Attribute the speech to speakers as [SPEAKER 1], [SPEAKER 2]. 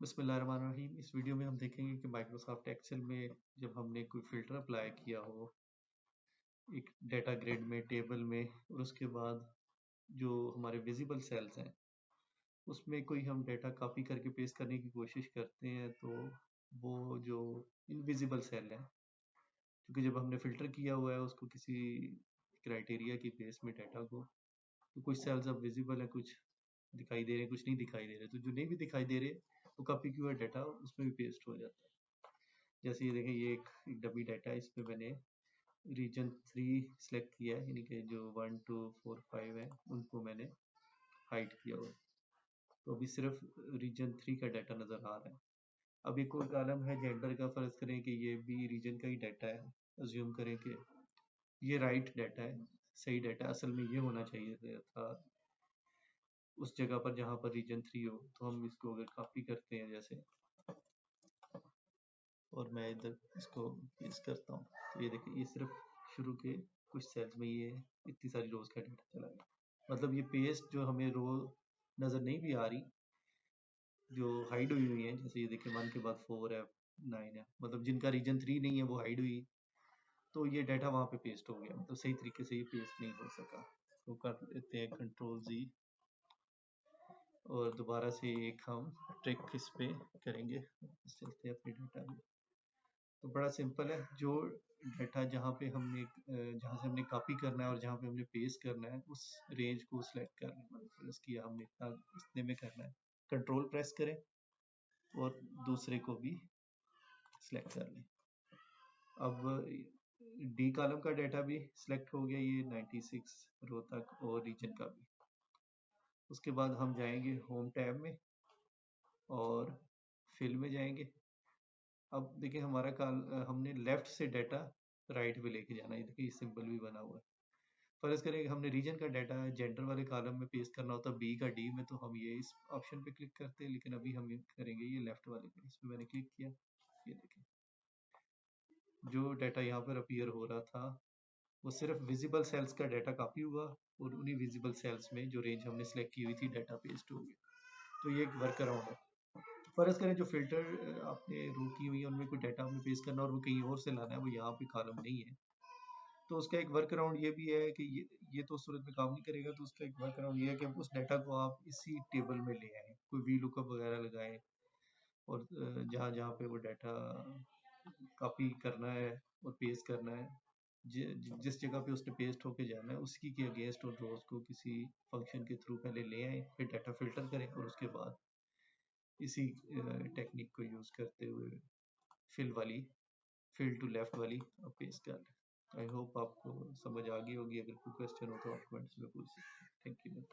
[SPEAKER 1] बिस्मिल्लाहिर्रहमानिर्रहीम। इस वीडियो में हम देखेंगे कि माइक्रोसॉफ्ट एक्सेल में जब हमने कोई फ़िल्टर अप्लाई किया हो एक डेटा ग्रिड में, टेबल में, और उसके बाद जो हमारे विजिबल सेल्स हैं उसमें कोई हम डेटा कॉपी करके पेस्ट करने की कोशिश करते हैं तो वो जो इनविजिबल सेल है, क्योंकि जब हमने फ़िल्टर किया हुआ है उसको किसी क्राइटेरिया की बेस में डेटा को, तो कुछ सेल्स अब विजिबल है, कुछ दिखाई दे रहे हैं, कुछ नहीं दिखाई दे रहे। तो जो नहीं भी दिखाई दे रहे वो कॉपी किया हुआ डेटा उसमें भी पेस्ट हो जाता है। जैसे ये देखें, ये एक डमी डाटा है, इस पे मैंने रीजन 3 सेलेक्ट किया है, यानी कि जो 1 2 4 5 है उनको मैंने हाइड किया हुआ है। तो अभी सिर्फ रीजन 3 का डाटा नज़र आ रहा है। अब एक और कॉलम है जेंडर का, फर्ज करें कि ये भी रीजन का ही डाटा है। अज्यूम करें कि ये राइट डाटा है, सही डाटा। असल में ये होना चाहिए था उस जगह पर जहाँ पर रीजन 3 हो। तो हम इसको अगर कॉपी करते हैं जैसे, और मैं इधर इसको पेस्ट करता हूँ, तो ये देखिए, ये सिर्फ शुरू के कुछ सेल्स में ये इतनी सारी रोज का डाटा चला गया। मतलब ये पेस्ट जो हमें रो नज़र नहीं भी आ रही, जो हाइड हुई है, जैसे ये देखिए 1 के बाद 4 है, 9 है, मतलब जिनका रीजन 3 नहीं है वो हाइड हुई, तो ये डाटा वहाँ पे पेस्ट हो गया। मतलब सही तरीके से ये पेस्ट नहीं हो सका। तो कर लेते हैं कंट्रोल-Z और दोबारा से एक हम ट्रिक इस पे करेंगे। चलते हैं अपने डाटा में। तो बड़ा सिंपल है, जो डाटा जहाँ पे हमने जहाँ से हमने कॉपी करना है और जहाँ पे हमने पेस्ट करना है उस रेंज को सिलेक्ट कर लें। मतलब किया हमने इतना, इतने में करना है, कंट्रोल प्रेस करें और दूसरे को भी सिलेक्ट कर लें। अब डी कॉलम का डाटा भी सिलेक्ट हो गया, ये 96 रो तक, और रीजन का भी। उसके बाद हम जाएंगे होम टैब में और फिल में जाएंगे। अब देखिए हमारा हमने लेफ्ट से डाटा राइट पे लेके जाना है। देखिए सिंबल भी बना हुआ है। फर्ज करें कि हमने रीजन का डाटा जेंडर वाले कॉलम में पेस्ट करना होता बी का डी में, तो हम ये इस ऑप्शन पे क्लिक करते हैं, लेकिन अभी हम करेंगे ये लेफ्ट वाले पे। इस पे मैंने क्लिक किया, ये देखें जो डाटा यहाँ पर अपीयर हो रहा था वो सिर्फ विजिबल सेल्स का डाटा कॉपी हुआ, और उन्हीं विजिबल सेल्स में जो रेंज हमने सेलेक्ट की हुई थी डाटा पेस्ट हो गया। तो ये एक वर्क अराउंड है। फर्ज करें जो फिल्टर आपने रो की हुई है उनमें कोई डाटा आपने पेस्ट करना और वो कहीं और से लाना है, वो यहाँ पे कॉलम नहीं है, तो उसका एक वर्क अराउंड ये भी है कि ये तो उस सूरत में काम नहीं करेगा। तो उसका एक वर्क अराउंड ये है कि उस डाटा को आप इसी टेबल में ले आए, कोई वी लुकअप वगैरह लगाएं, और जहाँ जहाँ पे वो डाटा कॉपी करना है और पेस्ट करना है, जिस जगह पे उसने पेस्ट होके जाना है उसकी के अगेंस्ट और रोज को किसी फंक्शन के थ्रू पहले ले आए, फिर डाटा फिल्टर करें और उसके बाद इसी टेक्निक को यूज करते हुए फिल टू लेफ्ट वाली पेस्ट कर लें। आई होप आपको समझ आ गई होगी। अगर कोई क्वेश्चन हो तो आप कमेंट्स में पूछ सकते हैं। Thank you.